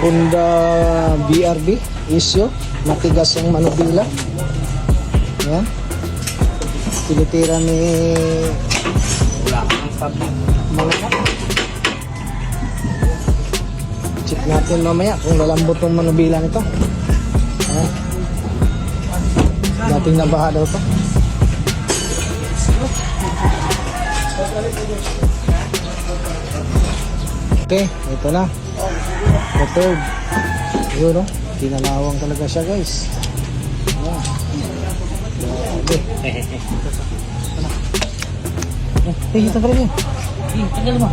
Honda BRB issue, matigas ang manubila. Yan. Tinitira ni mga. Check natin mamaya kung lalambot ng manubila nito. Yan. Dating nabaha daw to. Okay, ito na. Prepared. Yun, no? Kinalawang talaga siya, guys. Ayan. Grabe. Ito pala niya. Tinggal mo.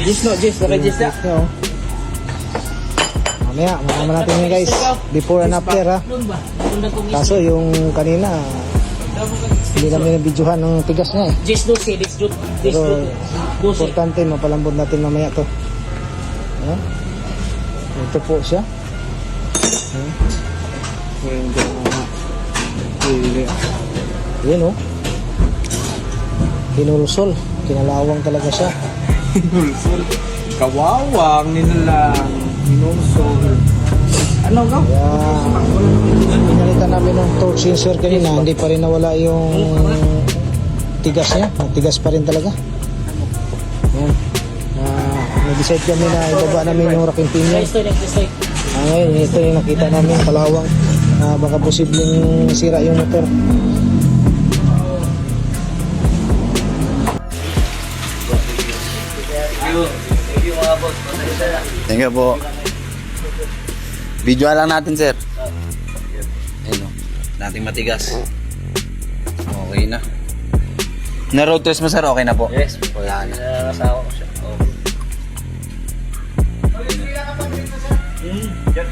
Jis no, Jis, naka Jis na. Mamaya, makama natin yun, guys. Before and after, ha. Kaso yung kanina, hindi namin na-videohan ng tigas niya, eh. Jis 12, Jis 12. Pero, importante, mapalambot natin mamaya to. Ayan. Ito po siya. Ayan, oh. Kinulsol. Kinalawang talaga siya. Hinulsol. Kawawang nilalang. Hinulsol. Ano ka? Kaya pinalitan namin ng torch sensor kanina, hindi pa rin nawala yung tigas niya. Tigas pa rin talaga. Ayan. Nag-decide kami na ibaba namin yung racking pin niya. Ngayon, ito yung nakita namin kalawang. Baka posibleng sira yung motor. Thank you po. Video lang natin, sir. Ayun, nating matigas. Okay na. Na road test mo, sir, okay na po? Yes. Wala na. Nasawa ko siya.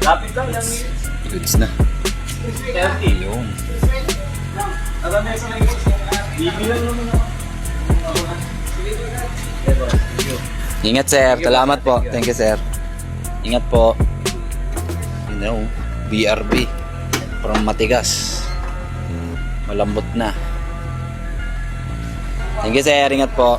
Lapit lang lang. Goods na. 30. Yun. Bibilang naman ako. Ingat, sir. Salamat po. Thank you, sir. Ingat po. No, BRB. From matigas. Malambot na. Thank you, sir. Ingat po.